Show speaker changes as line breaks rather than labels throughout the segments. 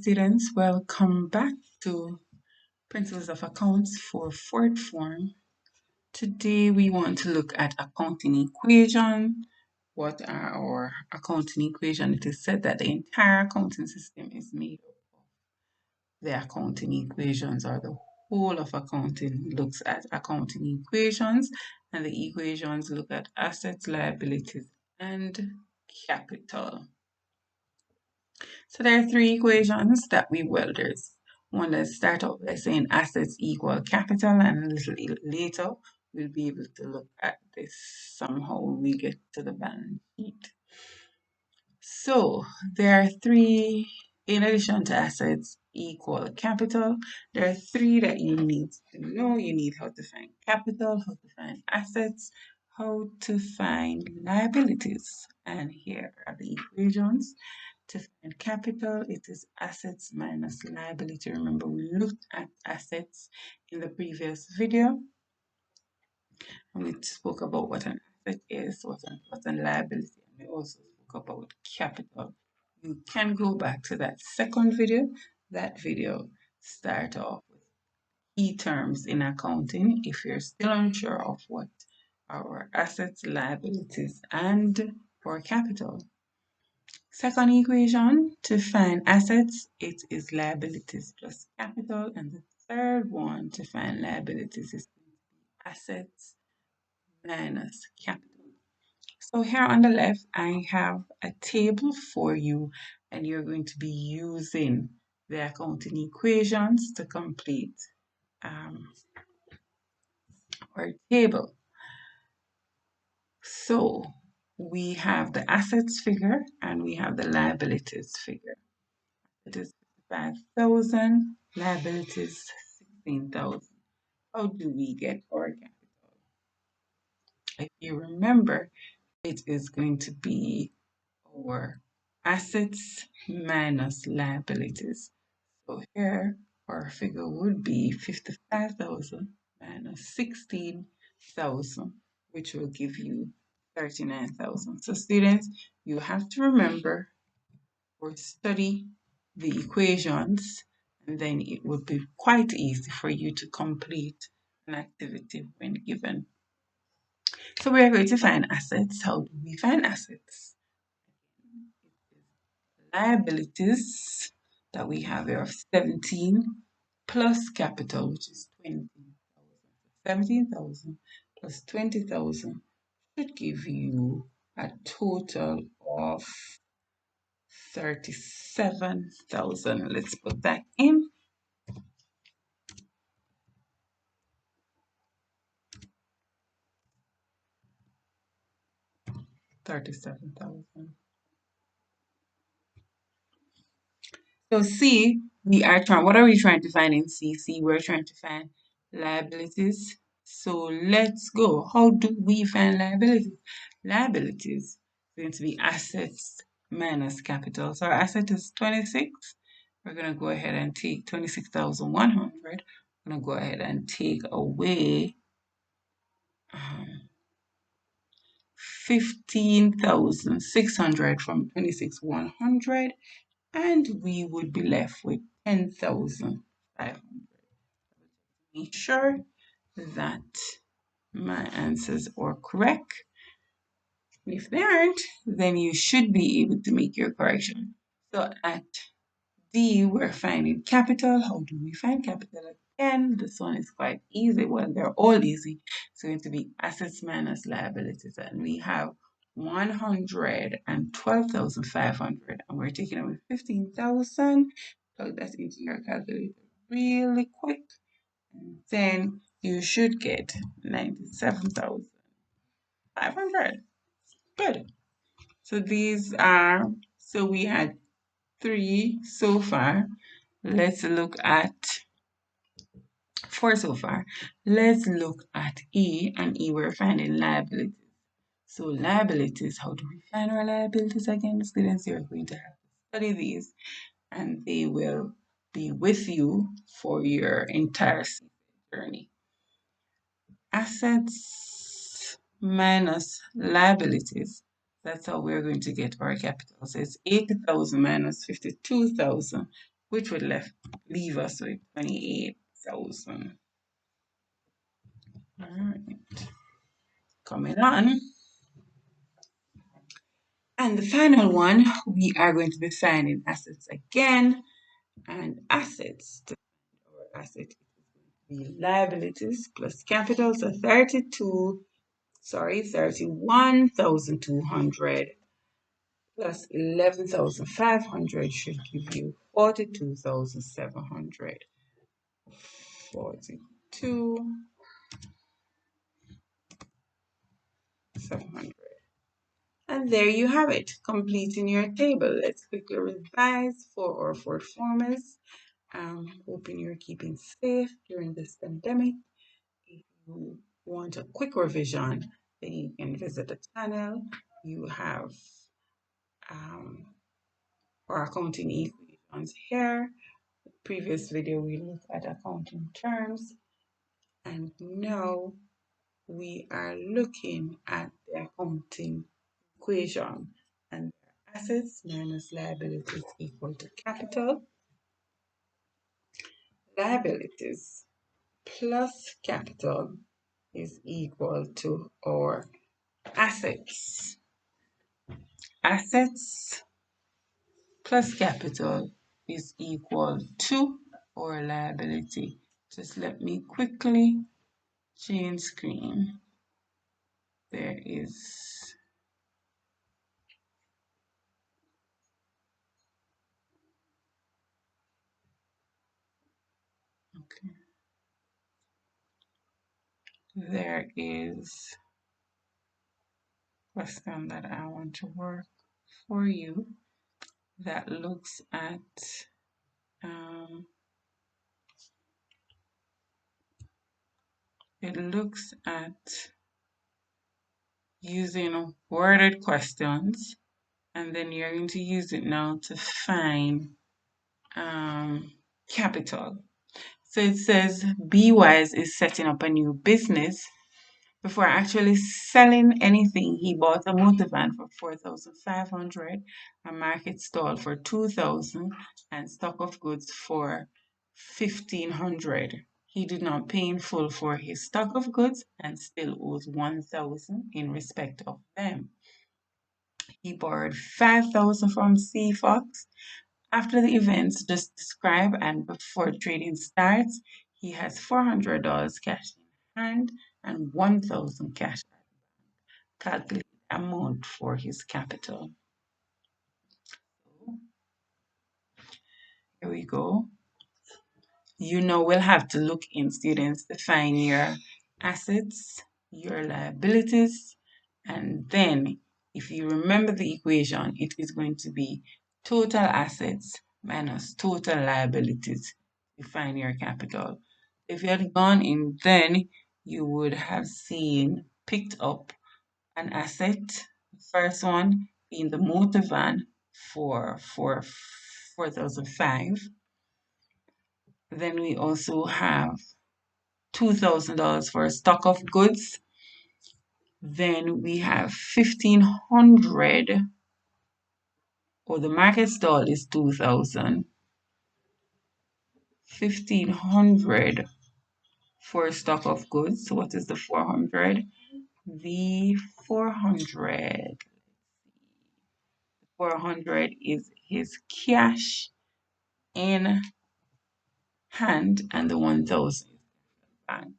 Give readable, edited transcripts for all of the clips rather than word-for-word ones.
Students, welcome back to Principles of Accounts for fourth form. Today we want to look at accounting equation. What are our accounting equation? It is said that the entire accounting system is made up of the accounting equations, or the whole of accounting looks at accounting equations, and the equations look at assets, liabilities, and capital. So there are three equations that we will. There's one that start off by saying assets equal capital, and a little later we'll be able to look at this somehow when we get to the balance sheet. So there are three, in addition to assets equal capital, there are three that you need to know. You need how to find capital, how to find assets, how to find liabilities. And here are the equations. To find capital, it is assets minus liability. Remember, we looked at assets in the previous video, and we spoke about what an asset is, what an liability, and we also spoke about capital. You can go back to that second video. That video start off with key terms in accounting if you're still unsure of what our assets, liabilities, and our capital. Second equation, to find assets, it is liabilities plus capital. And the third one, to find liabilities, is assets minus capital. So here on the left, I have a table for you, and you're going to be using the accounting equations to complete our table. So we have the assets figure and we have the liabilities figure. It is 5,000, liabilities 16,000. How do we get our capital? If you remember, it is going to be our assets minus liabilities. So here our figure would be 55,000 minus 16,000, which will give you 39,000. So students, you have to remember or study the equations, and then it would be quite easy for you to complete an activity when given. So we are going to find assets. How do we find assets? Liabilities that we have here of 17 plus capital, which is 20,000. 17,000 plus 20,000 should give you a total of 37,000. Let's put that in. 37,000. So C, what are we trying to find in C? C, we're trying to find liabilities. So let's go. How do we find liabilities? Liabilities is going to be assets minus capital. So our asset is 26. We're going to go ahead and take 26,100. We're going to go ahead and take away 15,600 from 26,100, and we would be left with 10,500. Make sure that my answers are correct. If they aren't, then you should be able to make your correction. So at D, we're finding capital. How do we find capital? Again, this one is quite easy. Well, they're all easy. It's going to be assets minus liabilities. And we have 112,500. And we're taking away 15,000. Plug that into your calculator really quick. And then you should get 97,500. Good. So we had three so far. Let's look at 4 so far. Let's look at E, and E we're finding liabilities. So liabilities, how do we find our liabilities again? Students, you're going to have to study these, and they will be with you for your entire journey. Assets minus liabilities. That's how we're going to get our capital. So it's 80,000 minus 52,000. which would leave us with 28,000. All right, coming on. And the final one, we are going to be finding assets again, and assets, or asset, the liabilities plus capital, so 31,200 plus 11,500 should give you 42,700. 42,700. And there you have it, completing your table. Let's quickly revise for our fourth formers. Hoping you're keeping safe during this pandemic. If you want a quick revision, then you can visit the channel. You have our accounting equations here. The previous video we looked at accounting terms, and now we are looking at the accounting equation, and assets minus liabilities equal to capital. Liabilities plus capital is equal to our assets. Assets plus capital is equal to our liability. Just let me quickly change screen. There is okay. There is a question that I want to work for you that looks at it looks at using worded questions, and then you're going to use it now to find capital. So it says B-Wise is setting up a new business. Before actually selling anything, he bought a motor van for 4,500, a market stall for 2,000, and stock of goods for 1,500. He did not pay in full for his stock of goods and still owes 1,000 in respect of them. He borrowed 5,000 from CFOX. After the events just described and before trading starts, he has $400 cash in hand and 1,000 cash. Calculate the amount for his capital. Here we go. You know we'll have to look in, students, to find your assets, your liabilities, and then if you remember the equation, it is going to be total assets minus total liabilities to find your capital. If you had gone in, then you would have picked up an asset. First one being the motor van for 4,005. Then we also have $2,000 for a stock of goods. Then we have 1,500, or the market stall is 2,000. 1,500 for a stock of goods. So what is the 400? The 400 is his cash in hand, and the 1,000 is bank.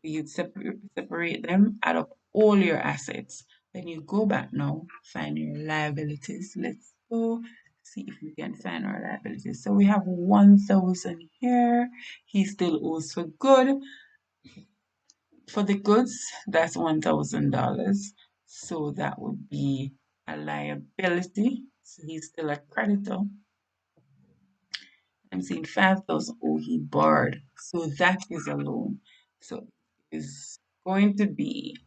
You'd separate them, add up all your assets. Then you go back now, find your liabilities. Let's go see if we can find our liabilities. So we have 1,000 here. He still owes for good. For the goods, that's $1,000. So that would be a liability. So he's still a creditor. I'm seeing 5,000. Oh, he borrowed. So that is a loan. So it's going to be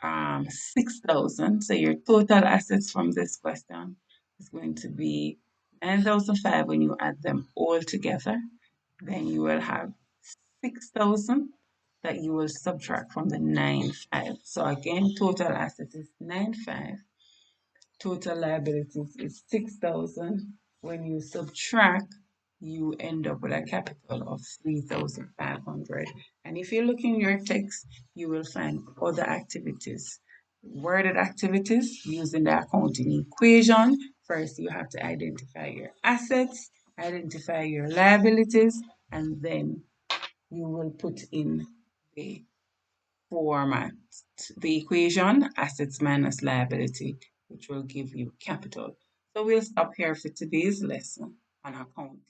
6,000. So your total assets from this question is going to be 9,005 when you add them all together. Then you will have 6,000 that you will subtract from the 9,500. So again, total assets is 9,500. Total liabilities is 6,000. when you subtract, you end up with a capital of 3,500. And if you look in your text, you will find other activities. Worded activities using the accounting equation. First, you have to identify your assets, identify your liabilities, and then you will put in the format, the equation, assets minus liability, which will give you capital. So we'll stop here for today's lesson on accounting.